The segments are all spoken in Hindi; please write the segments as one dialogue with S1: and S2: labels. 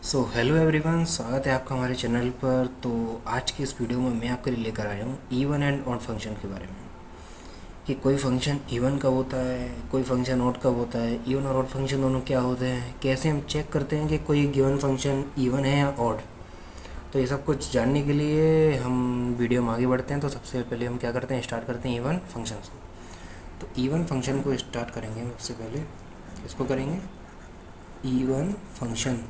S1: सो हेलो एवरीवन, स्वागत है आपका हमारे चैनल पर। तो आज की इस वीडियो में मैं आपके लिए लेकर आया हूँ इवन एंड ऑड फंक्शन के बारे में कि कोई फंक्शन इवन कब होता है, कोई फंक्शन ऑड कब होता है, इवन और ऑड फंक्शन दोनों क्या होते हैं, कैसे हम चेक करते हैं कि कोई गिवन फंक्शन इवन है या ऑड। तो ये सब कुछ जानने के लिए हम वीडियो में आगे बढ़ते हैं। तो सबसे पहले हम क्या करते हैं, स्टार्ट करते हैं इवन फंक्शन से। तो इवन फंक्शन को स्टार्ट करेंगे, सबसे पहले इसको करेंगे इवन फंक्शन।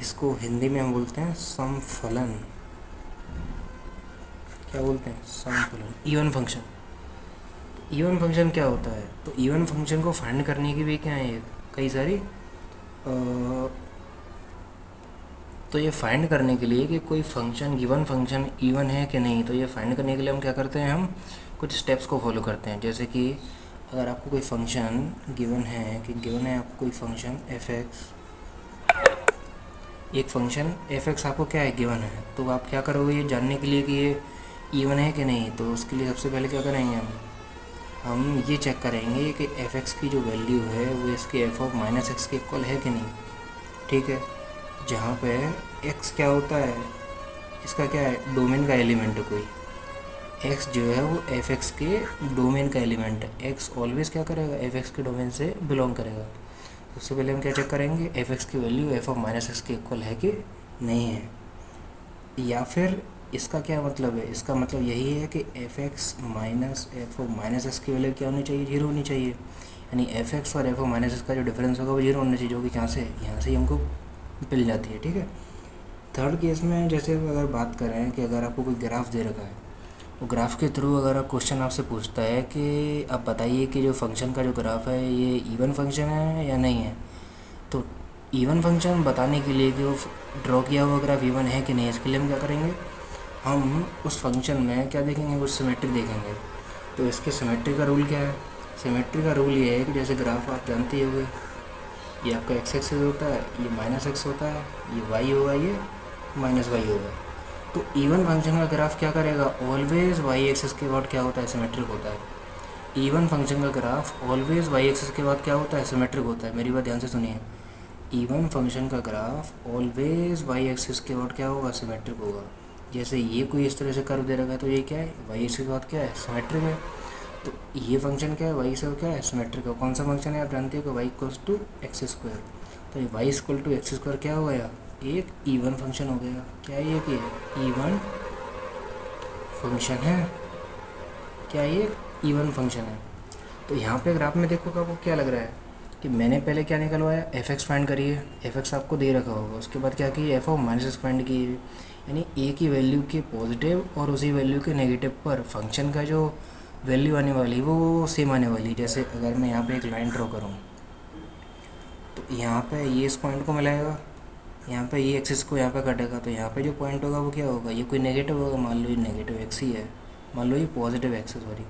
S1: इसको हिंदी में हम बोलते हैं समफलन। क्या बोलते हैं? समफलन। Even function. इवन फंक्शन क्या होता है? तो इवन फंक्शन को फाइंड करने की भी क्या है, कई सारी तो ये फाइंड करने के लिए कि कोई फंक्शन गिवन फंक्शन इवन है कि नहीं, तो ये फाइंड करने के लिए हम क्या करते हैं, हम कुछ स्टेप्स को फॉलो करते हैं। जैसे कि अगर आपको कोई फंक्शन गिवन है कि गिवन है आपको कोई फंक्शन एफ एक्स, एक फंक्शन एफ एक्स आपको क्या है, गिवन है, तो आप क्या करोगे ये जानने के लिए कि ये इवन है कि नहीं। तो उसके लिए सबसे पहले क्या करेंगे, हम ये चेक करेंगे कि एफ एक्स की जो वैल्यू है वो इसके एफ ऑफ माइनस एक्स के इक्वल है कि नहीं। ठीक है, जहाँ पे एक्स क्या होता है, इसका क्या है, डोमेन का एलिमेंट है कोई। एक्स जो है वो एफ एक्स के डोमेन का एलिमेंट है। एक्स ऑलवेज क्या करेगा, एफ एक्स के डोमेन से बिलोंग करेगा। सबसे पहले हम क्या चेक करेंगे, एफ एक्स की value F of minus X के इक्वल है कि नहीं है। या फिर इसका क्या मतलब है, इसका मतलब यही है कि F x minus F of minus x की वैल्यू क्या होनी चाहिए, जीरो होनी चाहिए। यानी एफ एक्स और एफ ऑफ माइनस एक्स का जो डिफरेंस होगा वो जीरो होना चाहिए, जो कि यहाँ से ही हमको मिल जाती है। ठीक है। थर्ड केस में जैसे अगर बात करें कि अगर आपको कोई ग्राफ दे रखा है, तो ग्राफ के थ्रू अगर आप क्वेश्चन आपसे पूछता है कि आप बताइए कि जो फंक्शन का जो ग्राफ है ये इवन फंक्शन है या नहीं है, तो इवन फंक्शन बताने के लिए कि वो ड्रॉ किया हुआ ग्राफ इवन है कि नहीं, इसके लिए हम क्या करेंगे, हम उस फंक्शन में क्या देखेंगे, कुछ सिमेट्री देखेंगे। तो इसके सिमेट्री का रूल क्या है? सिमेट्री का रूल ये है कि जैसे ग्राफ आप जानते ही होंगे, ये आपका एक्स एक्सिस होता है, ये माइनस एक्स होता है, ये वाई होगा, ये माइनस वाई होगा। तो इवन फंक्शन का ग्राफ क्या करेगा, ऑलवेज वाई एक्सिस के बाद क्या होता है, सिमेट्रिक होता है। इवन फंक्शन का ग्राफ ऑलवेज वाई एक्सिस के बाद क्या होता है, सिमेट्रिक होता है। मेरी बात ध्यान से सुनिए, इवन फंक्शन का ग्राफ ऑलवेज वाई एक्सिस के बाद क्या होगा, सिमेट्रिक होगा। जैसे ये कोई इस तरह से कर्व दे रखा है, तो ये क्या है, वाई एक्सिस के बाद क्या है, सिमेट्रिक है। तो ये फंक्शन क्या है, वाई से क्या है, सिमेट्रिक है। कौन सा फंक्शन है, आप जानते हो कि Y equals to X square. तो ये Y equal to X square क्या हो गया, एक इवन फंक्शन हो गया। क्या ये कि इवन फंक्शन है, क्या ये इवन फंक्शन है। तो यहाँ पे ग्राफ में देखो, आपको क्या लग रहा है कि मैंने पहले क्या निकलवाया, एफ एक्स फाइंड करिए, एफ एक्स आपको दे रखा होगा। उसके बाद क्या किए, F of minus X find किए। यानी ए की वैल्यू के पॉजिटिव और उसी वैल्यू के नेगेटिव पर फंक्शन का जो वैल्यू आने वाली वो सेम आने वाली। जैसे अगर मैं यहाँ पे एक लाइन ड्रॉ करूँ, तो यहाँ पे ये इस पॉइंट को मिलाएगा, यहाँ पे ये एक्सिस को यहाँ पे काटेगा, तो यहाँ पे जो पॉइंट होगा वो क्या होगा, ये कोई नेगेटिव होगा। मान लो ये नेगेटिव एक्स ही है, मान लो ये पॉजिटिव एक्स है, सॉरी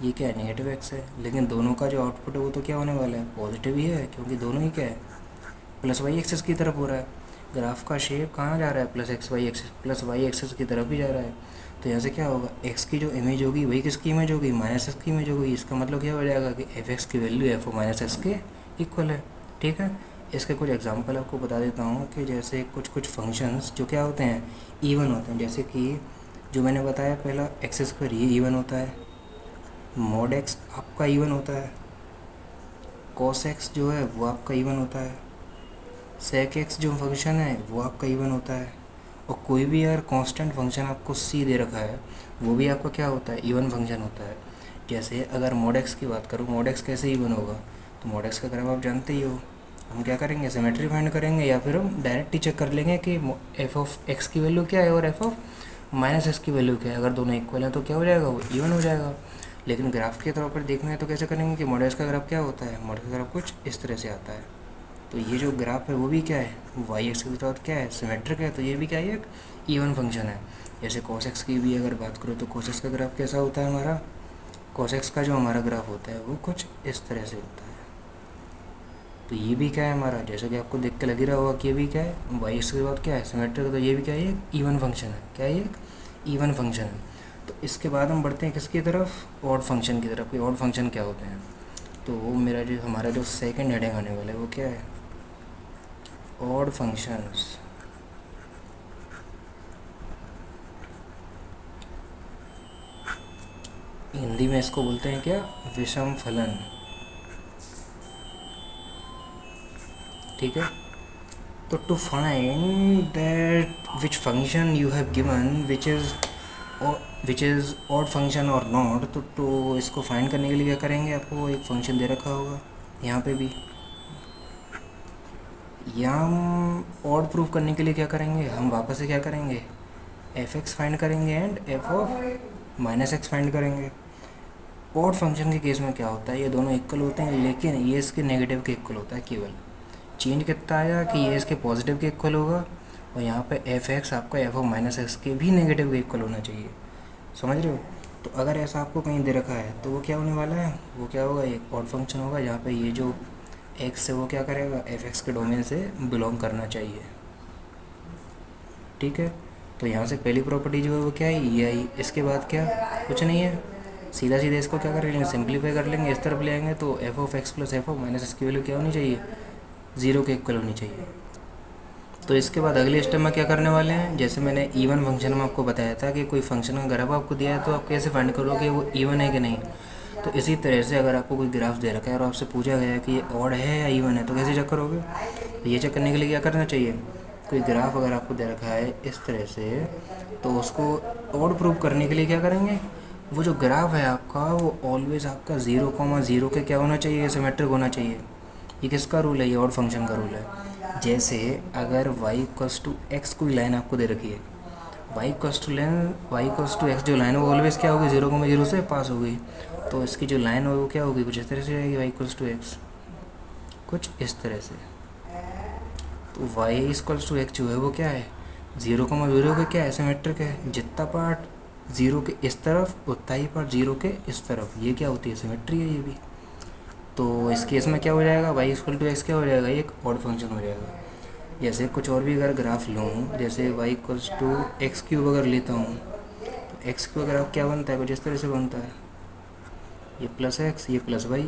S1: ये क्या है, नेगेटिव एक्स है। लेकिन दोनों का जो आउटपुट है वो तो क्या होने वाला है, पॉजिटिव ही है, क्योंकि दोनों ही क्या है, प्लस वाई एक्सिस की तरफ हो रहा है। ग्राफ का शेप कहाँ जा रहा है, प्लस वाई एक्सिस की तरफ ही जा रहा है। तो यहाँ से क्या होगा, एक्स की जो इमेज होगी वही किसकी इमेज होगी, माइनस एक्स की इमेज होगी। इसका मतलब क्या हो जाएगा कि एफ एक्स की वैल्यू एफ माइनस एक्स के इक्वल है। ठीक है। इसके कुछ एग्जांपल आपको बता देता हूँ कि जैसे कुछ फंक्शंस जो क्या होते हैं, इवन होते हैं। जैसे कि जो मैंने बताया पहला, एक्स स्क्वायर ये इवन होता है, मॉड एक्स आपका इवन होता है, कॉस एक्स जो है वो आपका इवन होता है, सेक एक्स जो फंक्शन है वो आपका इवन होता है। और कोई भी अगर कांस्टेंट फंक्शन आपको सी दे रखा है वो भी आपका क्या होता है, इवन फंक्शन होता है। जैसे अगर मॉड एक्स की बात करूँ, मॉड एक्स कैसे इवन होगा, तो मॉड एक्स का ग्राफ आप जानते ही हो। हम क्या करेंगे, सिमेट्री फाइंड करेंगे, या फिर हम डायरेक्ट ही चेक कर लेंगे कि एफ ऑफ एक्स की वैल्यू क्या है और एफ ऑफ माइनस एक्स की वैल्यू क्या है। अगर दोनों इक्वल है तो क्या हो जाएगा, वो इवन हो जाएगा। लेकिन ग्राफ के तौर पर देखना है तो कैसे करेंगे कि मॉड एक्स का ग्राफ क्या होता है, मॉड का ग्राफ कुछ इस तरह से आता है। तो ये जो ग्राफ है वो भी क्या है, वाई एक्स के साथ क्या है, सिमेट्रिक है। तो ये भी क्या है, एक इवन फंक्शन है। जैसे कॉस एक्स की भी अगर बात करो, तो कॉस एक्स का ग्राफ कैसा होता है हमारा, कॉस एक्स का जो हमारा ग्राफ होता है वो कुछ इस तरह से होता है। तो ये भी क्या है हमारा, जैसे कि आपको देख के लग ही रहा होगा कि ये भी क्या है, वाई एक्स के बाद क्या है, सिमेट्रिक। तो ये भी क्या है, एक इवन फंक्शन है। क्या है, एक इवन फंक्शन है। तो इसके बाद हम बढ़ते हैं किसकी तरफ, ऑड फंक्शन की तरफ। कोई ऑड फंक्शन क्या होते हैं, तो वो मेरा जो हमारा जो सेकंड हेडिंग आने वाला है वो क्या है, ऑड फंक्शंस। हिंदी में इसको बोलते हैं क्या, विषम फलन। ठीक है, तो to find that which function you have given which is odd function और नॉट, तो इसको फाइंड करने के लिए क्या करेंगे, आपको एक फंक्शन दे रखा होगा यहाँ पे भी। यहाँ हम ऑड प्रूफ करने के लिए क्या करेंगे, हम वापस से क्या करेंगे, एफ एक्स फाइंड करेंगे and F of minus X find करेंगे। ऑड फंक्शन के केस में क्या होता है, ये दोनों इक्वल होते हैं, लेकिन ये इसके नेगेटिव के इक्वल होता है। केवल चेंज कितना आया कि ये इसके पॉजिटिव के इक्वल होगा, और यहाँ पे एफ एक्स आपका एफ ऑफ माइनस एक्स के भी नेगेटिव के इक्वल होना चाहिए। समझ रहे हो। तो अगर ऐसा आपको कहीं दे रखा है तो वो क्या होने वाला है, वो क्या होगा, एक ऑड फंक्शन होगा जहाँ पे ये जो एक्स है वो क्या करेगा, एफ एक्स के डोमेन से बिलोंग करना चाहिए। ठीक है, तो यहाँ से पहली प्रॉपर्टी जो है वो क्या है, ये आई। इसके बाद क्या, कुछ नहीं है, सीधा सीधा इसको क्या कर लेंगे, सिंप्लीफाई कर लेंगे, इस तरफ ले आएंगे तो F of x plus F of minus x की वैल्यू क्या होनी चाहिए, 0 के इक्वल होनी चाहिए। तो इसके बाद अगले स्टेप में क्या करने वाले हैं, जैसे मैंने इवन फंक्शन में आपको बताया था कि कोई फंक्शन का ग्राफ आपको दिया है तो आप कैसे फाइंड करोगे वो इवन है कि नहीं। तो इसी तरह से अगर आपको कोई ग्राफ दे रखा है और आपसे पूछा गया है कि ये ऑड है या इवन है, तो कैसे चेक करोगे। तो ये चेक करने के लिए क्या करना चाहिए, कोई ग्राफ अगर आपको दे रखा है इस तरह से, तो उसको ऑड प्रूव करने के लिए क्या करेंगे, वो जो ग्राफ है आपका वो ऑलवेज आपका 0,0 के क्या होना चाहिए, सिमेट्रिक होना चाहिए। ये किसका रूल है, ये ऑड फंक्शन का रूल है। जैसे अगर y=x कोई लाइन आपको दे रखी है, y=x जो लाइन है वो ऑलवेज क्या होगी, 0,0 से पास होगी। तो इसकी जो लाइन है वो क्या होगी, कुछ इस तरह से जाएगी, y=x कुछ इस तरह से। तो y=x जो है वो क्या है, 0,0 के क्या है, सिमेट्रिक है। जितना पार्ट 0 के इस तरफ उतना ही पार्ट 0 के इस तरफ, ये क्या होती है, सिमेट्री है ये भी। तो इस केस में क्या हो जाएगा, y=x क्या हो जाएगा, ये एक ऑड फंक्शन हो जाएगा। जैसे कुछ और भी अगर ग्राफ लूँ, जैसे y=x³ अगर लेता हूँ, तो x³ अगर आप क्या बनता है, कुछ इस तरह से बनता है, ये प्लस x ये प्लस y।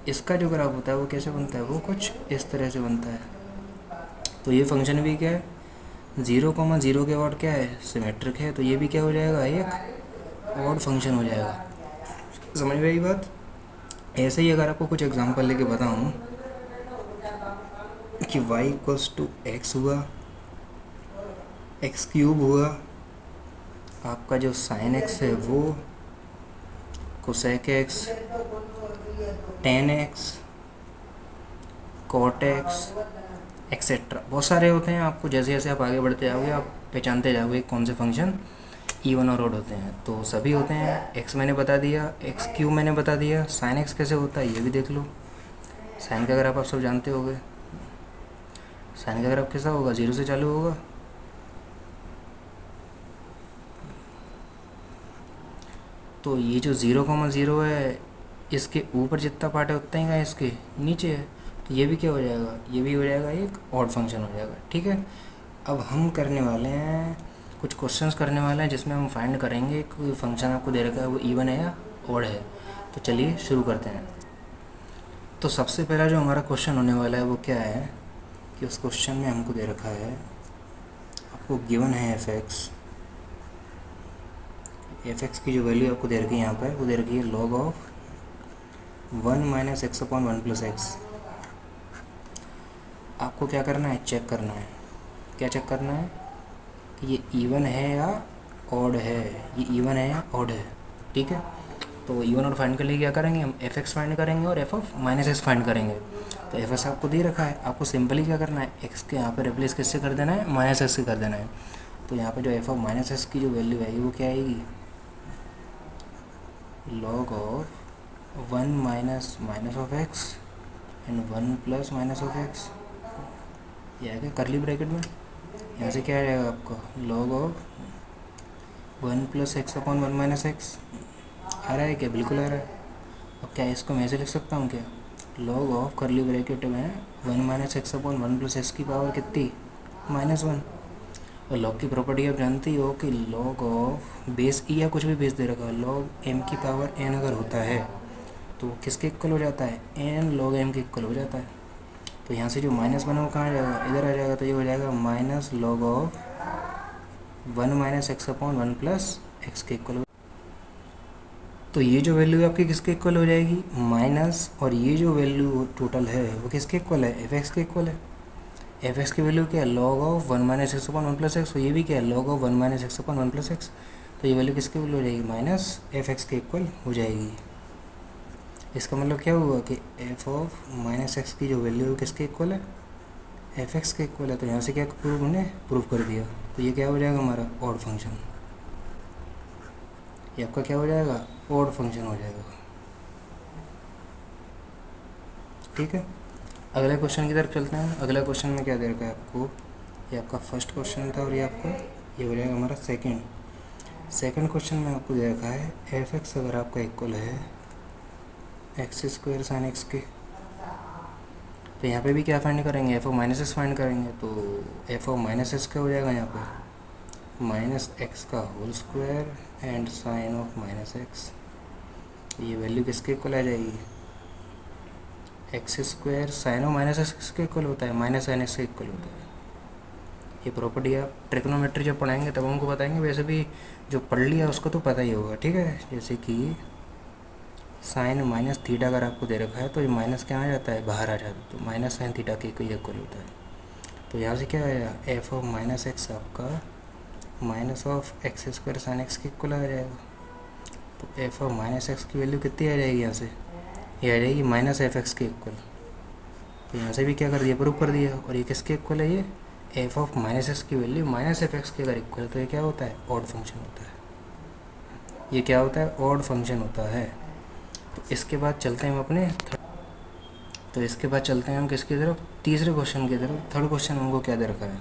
S1: इसका जो ग्राफ होता है वो कैसे बनता है, वो कुछ इस तरह से बनता है। तो ये फंक्शन भी क्या है, 0,0 के ऑड क्या है, सिमेट्रिक है। तो ये भी क्या हो जाएगा, एक ऑड फंक्शन हो जाएगा। समझ में आई बात। ऐसे ही अगर आपको कुछ एग्जांपल लेके बताऊं कि y=x हुआ, x³ हुआ, आपका जो sin x है वो cosec x, tan x, cot x etcetera, बहुत सारे होते हैं। आपको जैसे जैसे आप आगे बढ़ते जाओगे आप पहचानते जाओगे कौन से फंक्शन इवन और ऑड होते हैं। तो सभी होते हैं। x मैंने बता दिया, x³ मैंने बता दिया, sin x कैसे होता है ये भी देख लो। साइन का ग्राफ आप सब जानते होगे, साइन का ग्राफ कैसा होगा, 0 से चालू होगा। तो ये जो 0,0 है इसके ऊपर जितना पार्ट है उतना ही का इसके नीचे है, तो ये भी क्या हो जाएगा, ये भी हो जाएगा एक ऑड फंक्शन हो जाएगा। ठीक है, अब हम करने वाले हैं कुछ क्वेश्चंस करने वाले हैं जिसमें हम फाइंड करेंगे कोई फंक्शन आपको दे रखा है वो इवन है या ऑड है। तो चलिए शुरू करते हैं। तो सबसे पहला जो हमारा क्वेश्चन होने वाला है वो क्या है कि उस क्वेश्चन में हमको दे रखा है, आपको गिवन है एफ एक्स की जो वैल्यू आपको दे रखी है यहाँ पर, वो दे रखी है log ऑफ 1 - x/1 + x। आपको क्या करना है, चेक करना है। क्या चेक करना है कि ये इवन है या ऑड है, ये इवन है या ऑड है। ठीक है, तो इवन और फाइंड के लिए क्या करेंगे, हम एफ एक्स फाइंड करेंगे और F of minus X find करेंगे। तो एफ एक्स आपको दे रखा है, आपको सिंपली क्या करना है, एक्स के यहाँ पे रिप्लेस किससे कर देना है, माइनस एक्स से कर देना है। तो यहाँ पे जो एफ ऑफ माइनस एक्स की जो वैल्यू आएगी वो क्या आएगी, log of 1 - (x) and 1 + (x). ये आएगा करली ब्रैकेट में, यहाँ से क्या आएगा आपका log ऑफ 1 + (x/1 - x). आ रहा है क्या, बिल्कुल आ रहा है। अब क्या इसको मैं ऐसे लिख सकता हूँ क्या, log ऑफ करली ब्रैकेट में 1 - (x/1 + x) की पावर कितनी, -1। और log की प्रॉपर्टी आप जानती हो कि log ऑफ बेस ई या कुछ भी बेस दे रखा है, log m की पावर n अगर होता है तो वो किसके इक्वल हो जाता है, एन लॉग एम के इक्वल हो जाता है। तो यहाँ से जो माइनस बना वो कहाँ आ जाएगा, इधर आ जाएगा, तो ये हो जाएगा minus log of 1 minus x upon 1 plus x के इक्वल। तो ये जो वैल्यू आपकी किसके इक्वल हो जाएगी, माइनस, और ये जो वैल्यू टोटल है वो किसके इक्वल है, एफ एक्स के इक्वल है। एफ एक्स की वैल्यू क्या है, log of 1 minus x upon 1 plus x, तो ये भी क्या है, log of 1 minus x upon 1 plus x. तो ये वैल्यू किसके इक्वल हो जाएगी, माइनस एफ एक्स के इक्वल हो जाएगी। इसका मतलब क्या हुआ कि एफ ऑफ माइनस एक्स की जो वैल्यू है किसके इक्वल है, एफ एक्स के इक्वल है। तो यहाँ से क्या प्रूव हमने प्रूव कर दिया। तो ये क्या हो जाएगा हमारा ऑड फंक्शन, ये आपका क्या हो जाएगा, ऑड फंक्शन हो जाएगा। ठीक है, अगले क्वेश्चन की तरफ चलते हैं। अगला क्वेश्चन में क्या दे रखा है आपको, ये आपका फर्स्ट क्वेश्चन था और ये आपका ये हो जाएगा हमारा सेकंड क्वेश्चन में आपको दे रखा है एफ एक्स अगर आपका इक्वल है एक्स स्क्वायर साइन एक्स के, तो यहाँ पे भी क्या फाइंड करेंगे, F of minus X find करेंगे। तो एफ ऑफ माइनस एक्स क्या हो जाएगा यहाँ पे, माइनस एक्स का whole square and sine of minus X. ये वैल्यू किसके इक्वल आ जाएगी, X square sine of minus X किसके इक्वल होता है, माइनस साइन एक्स के इक्वल होता है। ये प्रॉपर्टी आप ट्रिग्नोमेट्री जब पढ़ाएंगे तब हमको बताएंगे, वैसे भी जो पढ़ लिया उसको तो पता ही होगा। ठीक है, जैसे कि साइन माइनस थीटा अगर आपको दे रखा है तो ये माइनस क्या आ जाता है, बाहर आ जाता है, तो माइनस साइन थीटा के इक्वल होता है। तो यहाँ से क्या आया, एफ ऑफ माइनस एक्स आपका minus of x square sign X के इक्वल आ जाएगा। तो एफ ऑफ माइनस एक्स की वैल्यू कितनी आ जाएगी, यहाँ से ये आ जाएगी माइनस एफ एक्स के इक्वल। तो यहाँ से भी क्या कर दिया, प्रूव कर दिया। और ये किसके इक्वल है, ये एफ ऑफ माइनस एक्स की वैल्यू माइनस एफ एक्स के अगर इक्वल है तो ये क्या होता है, ऑड फंक्शन होता है। ये क्या होता है, ऑड फंक्शन होता है। तो इसके बाद चलते हैं हम अपने किसकी तरफ, तीसरे क्वेश्चन की तरफ। थर्ड क्वेश्चन हमको क्या दे रखा है,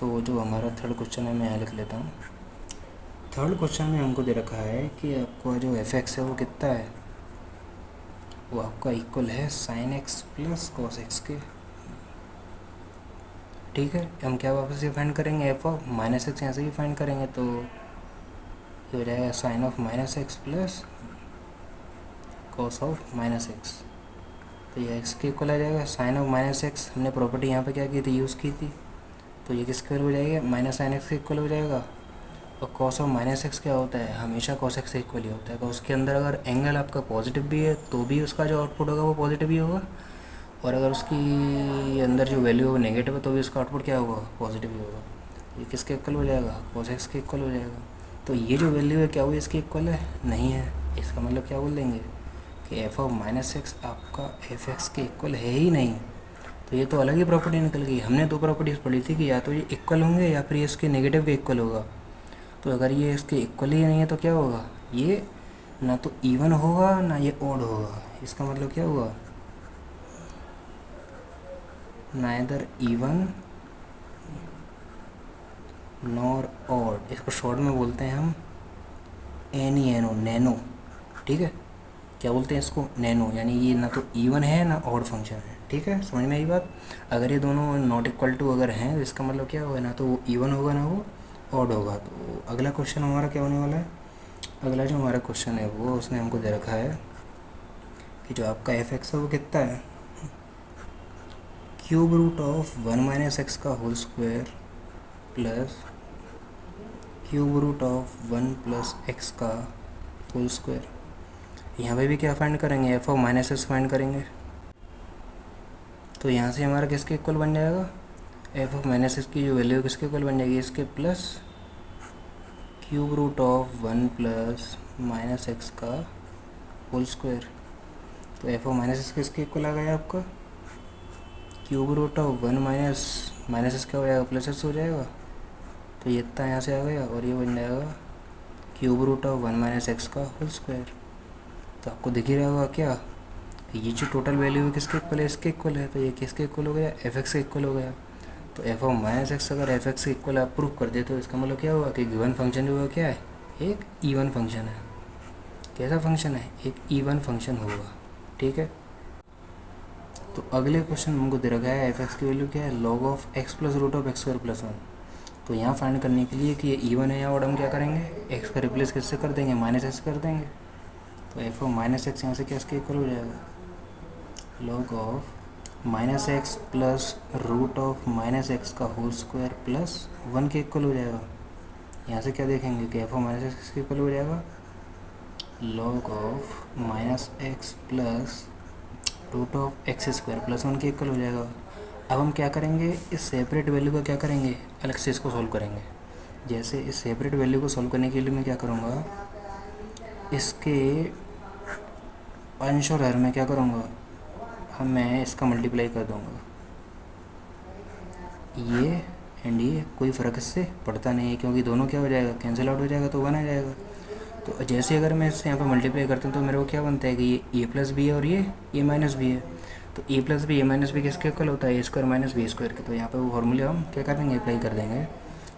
S1: तो जो हमारा थर्ड क्वेश्चन है मैं यहाँ लिख लेता हूँ। थर्ड क्वेश्चन में हमको दे रखा है कि आपका जो एफ एक्स है वो कितना है, वो आपका इक्वल है sine x plus cos x के। ठीक है, हम क्या वापस से फाइंड करेंगे, एफ ऑफ माइनस एक्स यहाँ से भी फाइंड करेंगे, तो ये हो जाएगा sine of minus X plus cos of minus X. तो ये एक्स के इक्वल आ जाएगा, साइन ऑफ माइनस एक्स हमने प्रॉपर्टी यहाँ पे क्या की थी, यूज़ की थी, तो ये किसके इक्वल हो जाएगा, माइनस साइन एक्स के इक्वल हो जाएगा। और कॉस ऑफ माइनस एक्स क्या होता है, हमेशा कॉस एक्स से इक्वल ही होता है। तो उसके अंदर अगर एंगल आपका पॉजिटिव भी है तो भी उसका जो आउटपुट होगा वो पॉजिटिव ही होगा, और अगर उसकी अंदर जो वैल्यू है नेगेटिव है तो भी उसका आउटपुट क्या होगा, पॉजिटिव ही होगा। ये किसके इक्वल हो जाएगा, कॉस एक्स के इक्वल हो जाएगा। तो ये जो वैल्यू है क्या वो इसके इक्वल है, नहीं है। इसका मतलब क्या बोल देंगे कि एफ ऑफ माइनस एक्स आपका एफ एक्स के इक्वल है ही नहीं। तो ये तो अलग ही प्रॉपर्टी निकल गई। हमने दो प्रॉपर्टीज़ पढ़ी थी कि या तो ये इक्वल होंगे या फिर ये इसके नेगेटिव के इक्वल होगा। तो अगर ये इसके इक्वल ही नहीं है तो क्या होगा, ये ना तो इवन होगा ना ये ऑड होगा। इसका मतलब क्या हुआ, नाइदर इवन नॉर ऑड। इसको शॉर्ट में बोलते हैं हम नैनो। ठीक है, क्या बोलते हैं इसको, नैनो। यानी ये ना तो इवन है ना ऑड फंक्शन है। ठीक है, समझ में आई बात। अगर ये दोनों नॉट इक्वल टू अगर हैं तो इसका मतलब क्या होगा, ना तो वो इवन होगा ना वो ऑड होगा। तो अगला क्वेश्चन हमारा क्या होने वाला है, अगला जो हमारा क्वेश्चन है वो उसने हमको दे रखा है कि जो आपका एफ एक्स है वो कितना है, cube root of 1 minus X का whole square plus cube root of 1 plus X का होल स्क्वायर। यहाँ पे भी क्या फाइंड करेंगे, F of minus X find करेंगे। तो यहाँ से हमारा किसके इक्वल बन जाएगा, एफ ऑफ माइनस एक्स की जो वैल्यू किसके इक्वल बन जाएगी, इसके plus cube root of 1 plus minus X का होल स्क्वायर। तो एफ ऑफ माइनस एक्स किसके इक्वल आ गया आपका, cube root of 1 minus X क्या हो जाएगा, प्लस एक्स हो जाएगा। तो ये इतना यहाँ से आ गया और ये बन जाएगा cube root of 1 minus X का होल स्क्वायर। तो आपको दिख ही रहा होगा क्या, ये जो टोटल वैल्यू है किसके इक्वल है, इसके इक्वल है। तो ये किसके इक्वल हो गया, एफ एक्स के इक्वल हो गया। तो एफ ऑफ माइनस एक्स अगर एफ एक्स के इक्वल आप प्रूव कर दे तो इसका मतलब क्या हुआ कि गिवन फंक्शन जो है क्या है, एक इवन फंक्शन है। कैसा फंक्शन है, एक इवन फंक्शन होगा। ठीक है, तो अगले क्वेश्चन हमको दे रखा है एफ एक्स की वैल्यू क्या है, log of x plus root of x square plus 1। तो यहाँ फाइंड करने के लिए कि ये इवन है या ऑड, हम क्या करेंगे, एक्स का रिप्लेस किससे कर देंगे, माइनस एक्स कर देंगे। तो एफ ऑफ माइनस एक्स यहाँ से क्या इसके इक्वल हो जाएगा, log of minus X plus root of minus X का होल स्क्वायर प्लस 1 के इक्वल हो जाएगा। यहाँ से क्या देखेंगे कि एफ ऑफ माइनस एक्स के इक्वल हो जाएगा, log of minus X plus root of x square plus 1 के इक्वल हो जाएगा। अब हम क्या करेंगे, इस सेपरेट वैल्यू का क्या करेंगे, अलग से इसको सॉल्व करेंगे। जैसे इस सेपरेट वैल्यू को सॉल्व करने के लिए मैं क्या करूँगा, इसके अंश और हर में क्या करूँगा, मैं इसका मल्टीप्लाई कर दूँगा, ये एंड ये कोई फ़र्क इससे पड़ता नहीं है क्योंकि दोनों क्या हो जाएगा, कैंसिल आउट हो जाएगा तो 1 आ जाएगा। तो जैसे अगर मैं इससे यहाँ पर मल्टीप्लाई करता हूँ तो मेरे को क्या बनता है कि ये ए प्लस बी है और ये ए माइनस बी है। तो ए प्लस बी ए माइनस बी किसके इक्वल होता है, ए स्क्वायर माइनस बी स्क्वायर के। तो यहाँ पर वो फॉर्मूले हम क्या कर देंगे, अप्लाई कर देंगे।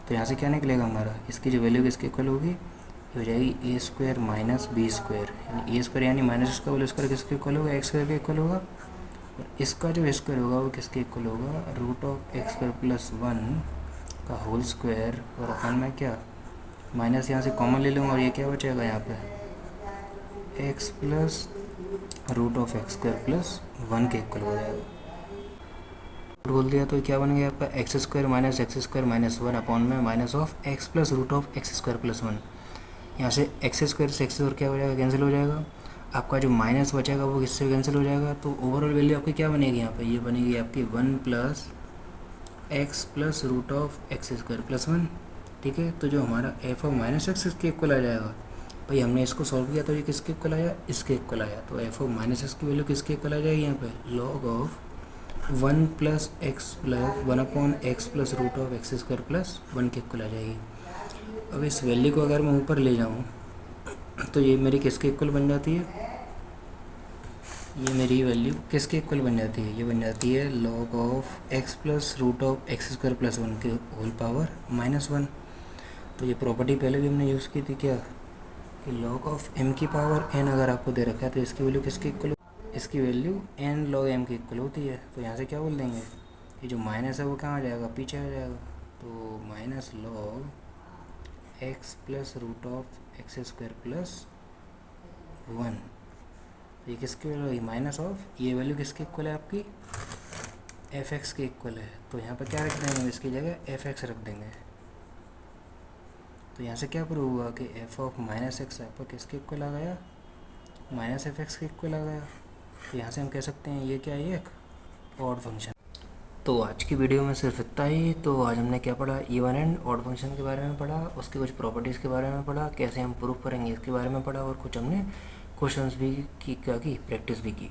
S1: तो यहाँ से क्या निकलेगा हमारा, इसकी जो वैल्यू किसके इक्वल होगी, ये हो जाएगी ए स्क्वायर माइनस बी स्क्वायर, यानी ए स्क्वायर यानी माइनस इसका होल स्क्वायर किसके इक्वल होगा, एक्स स्क्वायर के इक्वल होगा। और इसका जो स्क्वायर होगा वो किसके इक्वल होगा, root of x square plus 1 का होल स्क्वायर, और अपन में क्या माइनस यहाँ से कॉमन ले लूँगा और ये क्या बचेगा यहाँ पे, x plus root of x square plus 1 के इक्वल हो जाएगा। बोल दिया तो क्या बन गया आपका, एक्स स्क्वायर माइनस 1 अपॉन में minus of x plus root of x square plus 1। यहाँ से एक्स स्क्वायर से एक्स और क्या हो जाएगा, कैंसिल हो जाएगा। आपका जो माइनस बचेगा वो किससे कैंसिल हो जाएगा। तो ओवरऑल वैल्यू आपकी क्या बनेगी यहाँ पे, ये बनेगी आपकी 1 plus x plus root of x square plus 1। ठीक है, तो जो हमारा एफ ऑफ माइनस एक्स इसके इक्वल आ जाएगा। भाई हमने इसको सॉल्व किया तो ये किसके इक्वल आया, इसके इक्वल आया। तो एफ ऑफ माइनस एक्स की वैल्यू किसके इक्वल आ जाएगी यहाँ पे, log of 1 plus x plus 1 upon x plus root of x square plus 1 के इक्वल आ जाएगी। अब इस वैल्यू को अगर मैं ऊपर ले जाऊँ तो ये मेरी किसके इक्वल बन जाती है, ये मेरी वैल्यू किसके इक्वल बन जाती है, ये बन जाती है log of x plus root of x square plus 1 के होल पावर माइनस 1। तो ये प्रॉपर्टी पहले भी हमने यूज़ की थी क्या, कि लॉग ऑफ एम की पावर एन अगर आपको दे रखा है तो इसकी वैल्यू किसकी इक्वल, इसकी वैल्यू एन लॉग एम की इक्वल होती है। तो यहाँ से क्या बोल देंगे, ये जो माइनस है वो कहाँ आ जाएगा, पीछे आ जाएगा। तो minus log x plus root of x square plus 1, ये किसकी वैल्यू है, माइनस ऑफ ये वैल्यू किसके इक्वल है आपकी, एफ एक्स के इक्वल है। तो यहाँ पर क्या रख देंगे, इसकी जगह एफ एक्स रख देंगे। तो यहाँ से क्या प्रूव हुआ कि एफ ऑफ माइनस एक्स आपका किसके इक्वल आ गया, माइनस एफ एक्स के इक्वल आ गया। तो यहाँ से हम कह सकते हैं ये क्या है, एक ऑड फंक्शन। तो आज की वीडियो में सिर्फ इतना ही। तो आज हमने क्या पढ़ा, इवन एंड ऑड फंक्शन के बारे में पढ़ा, उसके कुछ प्रॉपर्टीज़ के बारे में पढ़ा, कैसे हम प्रूफ करेंगे इसके बारे में पढ़ा, और कुछ हमने क्वेश्चंस भी की प्रैक्टिस भी की।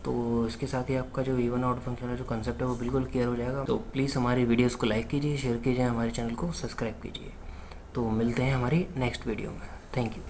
S1: तो इसके साथ ही आपका जो इवन ऑड फंक्शन का जो कंसेप्ट है वो बिल्कुल क्लियर हो जाएगा। तो प्लीज़ हमारी वीडियोस को लाइक कीजिए, शेयर कीजिए, हमारे चैनल को सब्सक्राइब कीजिए। तो मिलते हैं हमारी नेक्स्ट वीडियो में। Thank you.